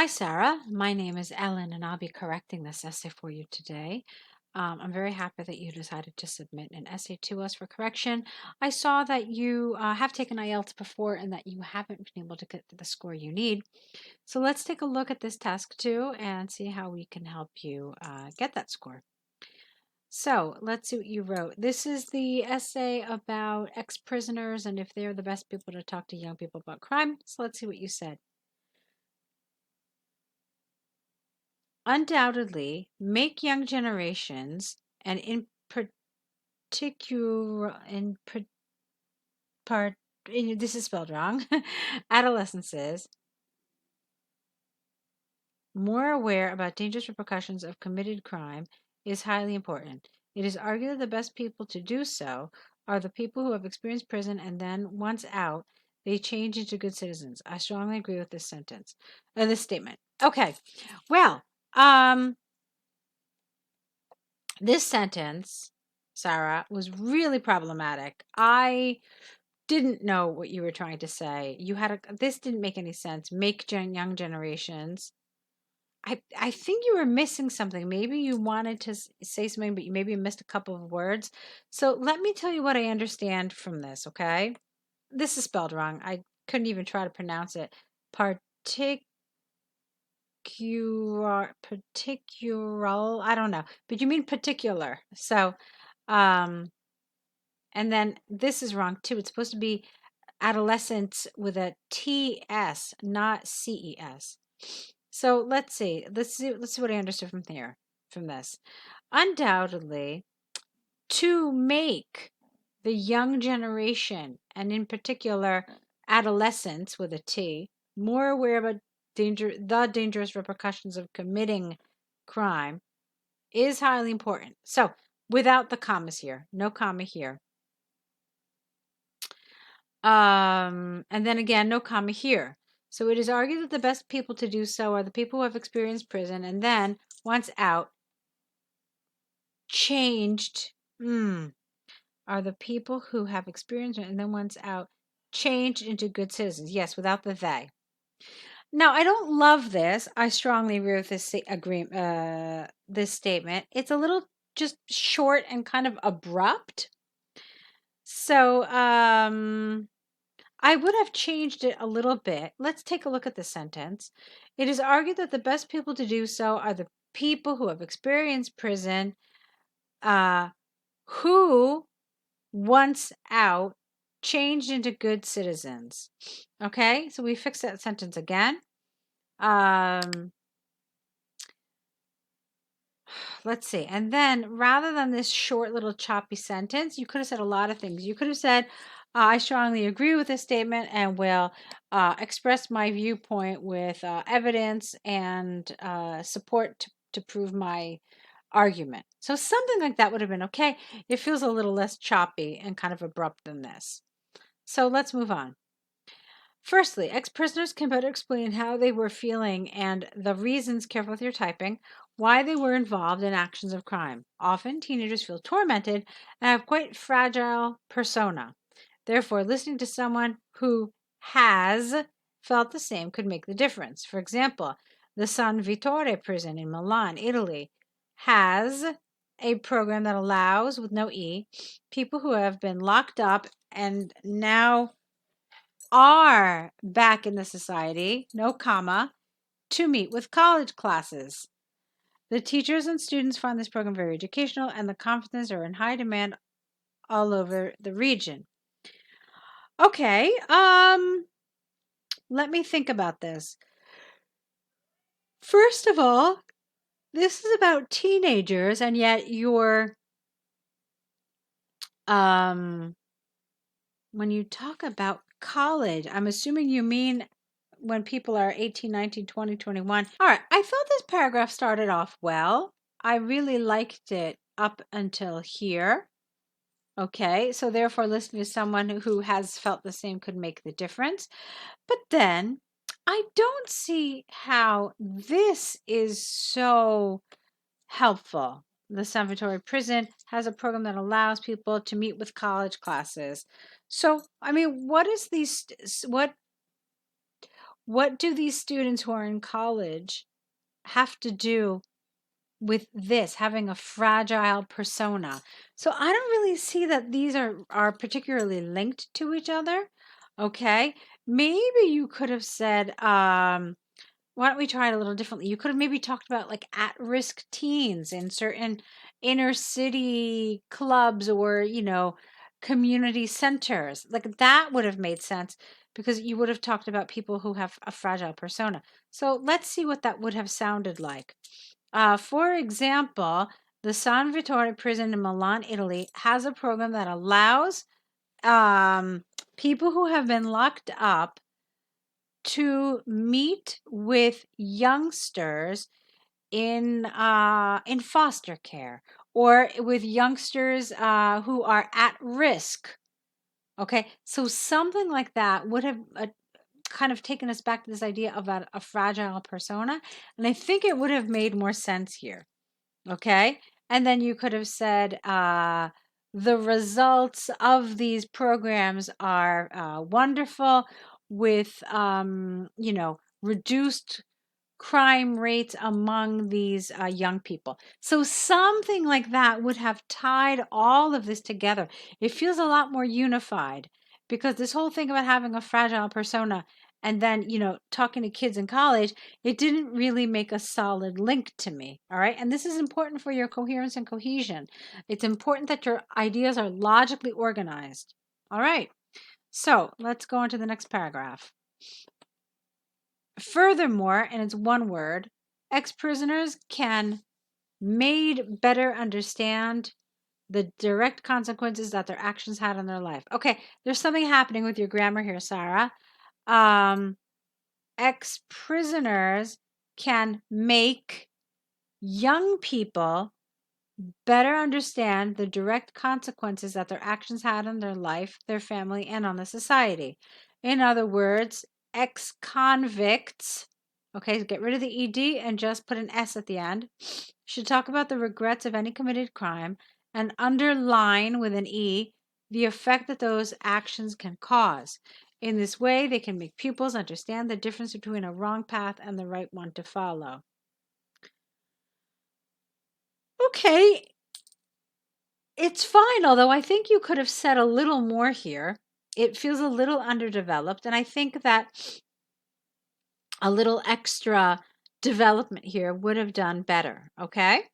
Hi, Sarah. My name is Ellen, and I'll be correcting this essay for you today. I'm very happy that you decided to submit an essay to us for correction. I saw that you have taken IELTS before and that you haven't been able to get to the score you need. So let's take a look at this task too and see how we can help you get that score. So let's see what you wrote. This is the essay about ex-prisoners and if they're the best people to talk to young people about crime. So let's see what you said. Undoubtedly make young generations, and in particular, this is spelled wrong, adolescences, more aware about dangerous repercussions of committed crime is highly important. It is argued that the best people to do so are the people who have experienced prison and then, once out, they change into good citizens. I strongly agree with this sentence, this statement. Okay, well, this sentence, Sarah, was really problematic. I didn't know what you were trying to say. This didn't make any sense. Make young generations. I think you were missing something. Maybe you wanted to say something, but maybe you missed a couple of words. So let me tell you what I understand from this, okay? This is spelled wrong. I couldn't even try to pronounce it. Particular, I don't know, but you mean particular. So and then this is wrong too. It's supposed to be adolescents with a TS, not CES. So let's see. Let's see what I understood from this. Undoubtedly, to make the young generation, and in particular adolescents with a T, more aware about the dangerous repercussions of committing crime is highly important. So without the commas here, no comma here. And then again, no comma here. So it is argued that the best people to do so are the people who have experienced prison and then, once out, changed. Are the people who have experienced and then, once out, changed into good citizens. Yes, without the they. Now, I don't love this. I strongly agree with this statement. It's a little just short and kind of abrupt. So, I would have changed it a little bit. Let's take a look at the sentence. It is argued that the best people to do so are the people who have experienced prison, who, once out, changed into good citizens. Okay, so we fix that sentence again. Let's see. And then rather than this short little choppy sentence, you could have said a lot of things. You could have said, I strongly agree with this statement and will express my viewpoint with evidence and support to prove my argument. So something like that would have been okay. It feels a little less choppy and kind of abrupt than this. So let's move on. Firstly, ex-prisoners can better explain how they were feeling and the reasons, careful with your typing, why they were involved in actions of crime. Often, teenagers feel tormented and have quite fragile persona. Therefore, listening to someone who has felt the same could make the difference. For example, the San Vittore prison in Milan, Italy, has a program that allows, with no E, people who have been locked up and now are back in the society, no comma, to meet with college classes. The teachers and students find this program very educational, and the conferences are in high demand all over the region. Okay, let me think about this. First of all, this is about teenagers, and yet you're, when you talk about college, I'm assuming you mean when people are 18, 19, 20, 21. All right, I thought this paragraph started off well. I really liked it up until here. Okay, so therefore listening to someone who has felt the same could make the difference. But then I don't see how this is so helpful. The San Vittore prison has a program that allows people to meet with college classes. So, I mean, what what do these students who are in college have to do with this, having a fragile persona? So I don't really see that these are particularly linked to each other. Okay. Maybe you could have said, why don't we try it a little differently? You could have maybe talked about like at-risk teens in certain inner city clubs or, community centers. Like that would have made sense because you would have talked about people who have a fragile persona. So let's see what that would have sounded like. For example, the San Vittore prison in Milan, Italy, has a program that allows people who have been locked up to meet with youngsters in foster care or with youngsters who are at risk. Okay, so something like that would have kind of taken us back to this idea of a fragile persona, and I think it would have made more sense here. Okay, and then you could have said the results of these programs are wonderful with reduced crime rates among these young people. So something like that would have tied all of this together. It feels a lot more unified because this whole thing about having a fragile persona and then, talking to kids in college, it didn't really make a solid link to me. All right. And this is important for your coherence and cohesion. It's important that your ideas are logically organized. All right. So let's go on to the next paragraph. Furthermore, and it's one word, ex-prisoners can made better understand the direct consequences that their actions had on their life. Okay, there's something happening with your grammar here, Sara. Ex-prisoners can make young people better understand the direct consequences that their actions had on their life, their family, and on the society. In other words, ex-convicts, okay, get rid of the ed and just put an s at the end, should talk about the regrets of any committed crime and underline with an e the effect that those actions can cause. In this way, they can make pupils understand the difference between a wrong path and the right one to follow. Okay, it's fine, although I think you could have said a little more here. It feels a little underdeveloped, and I think that a little extra development here would have done better, okay?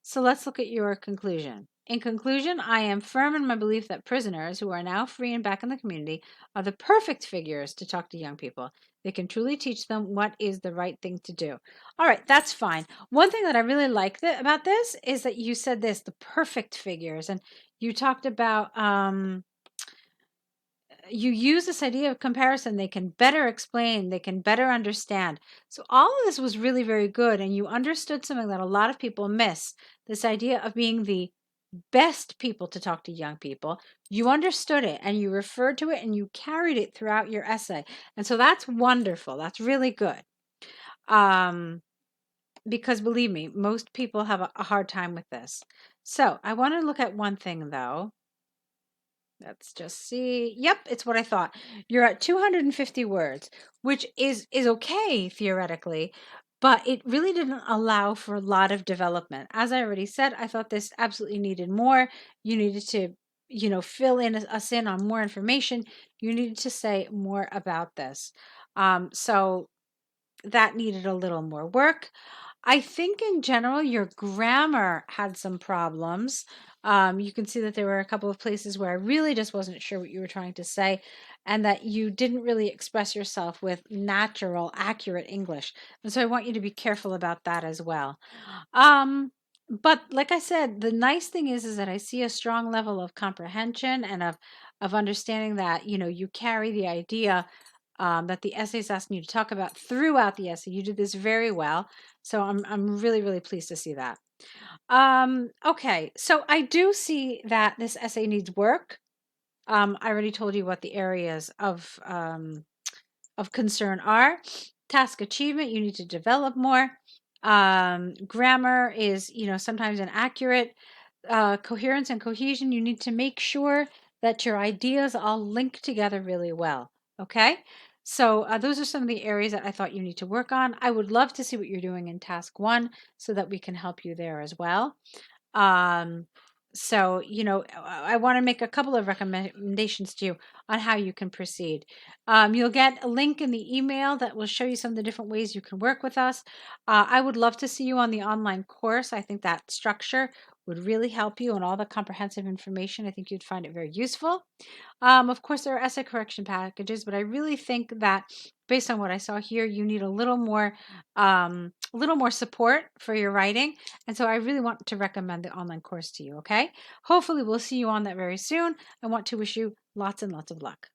So let's look at your conclusion. In conclusion, I am firm in my belief that prisoners who are now free and back in the community are the perfect figures to talk to young people. They can truly teach them what is the right thing to do. All right, that's fine. One thing that I really like about this is that you said this, the perfect figures, and you talked about you use this idea of comparison. They can better explain, they can better understand. So all of this was really very good, and you understood something that a lot of people miss, this idea of being the best people to talk to young people. You understood it and you referred to it and you carried it throughout your essay. And so that's wonderful. That's really good. Because believe me, most people have a hard time with this. So I want to look at one thing though. Let's just see. Yep, it's what I thought. You're at 250 words, which is okay theoretically, but it really didn't allow for a lot of development. As I already said, I thought this absolutely needed more. You needed to, fill in us in on more information. You needed to say more about this. So that needed a little more work. I think in general, your grammar had some problems. You can see that there were a couple of places where I really just wasn't sure what you were trying to say, and that you didn't really express yourself with natural, accurate English. And so I want you to be careful about that as well. But like I said, the nice thing is that I see a strong level of comprehension and of understanding that you carry the idea that the essay is asking you to talk about throughout the essay. You did this very well. So I'm really, really pleased to see that. Okay, so I do see that this essay needs work. I already told you what the areas of concern are. Task achievement, you need to develop more. Grammar is, sometimes inaccurate. Coherence and cohesion, you need to make sure that your ideas all link together really well. Okay, So those are some of the areas that I thought you need to work on. I would love to see what you're doing in task 1 so that we can help you there as well. So, I want to make a couple of recommendations to you on how you can proceed. You'll get a link in the email that will show you some of the different ways you can work with us. I would love to see you on the online course. I think that structure would really help you and all the comprehensive information. I think you'd find it very useful. Of course, there are essay correction packages, but I really think that based on what I saw here, you need a little more support for your writing. And so I really want to recommend the online course to you. Okay. Hopefully we'll see you on that very soon. I want to wish you lots and lots of luck.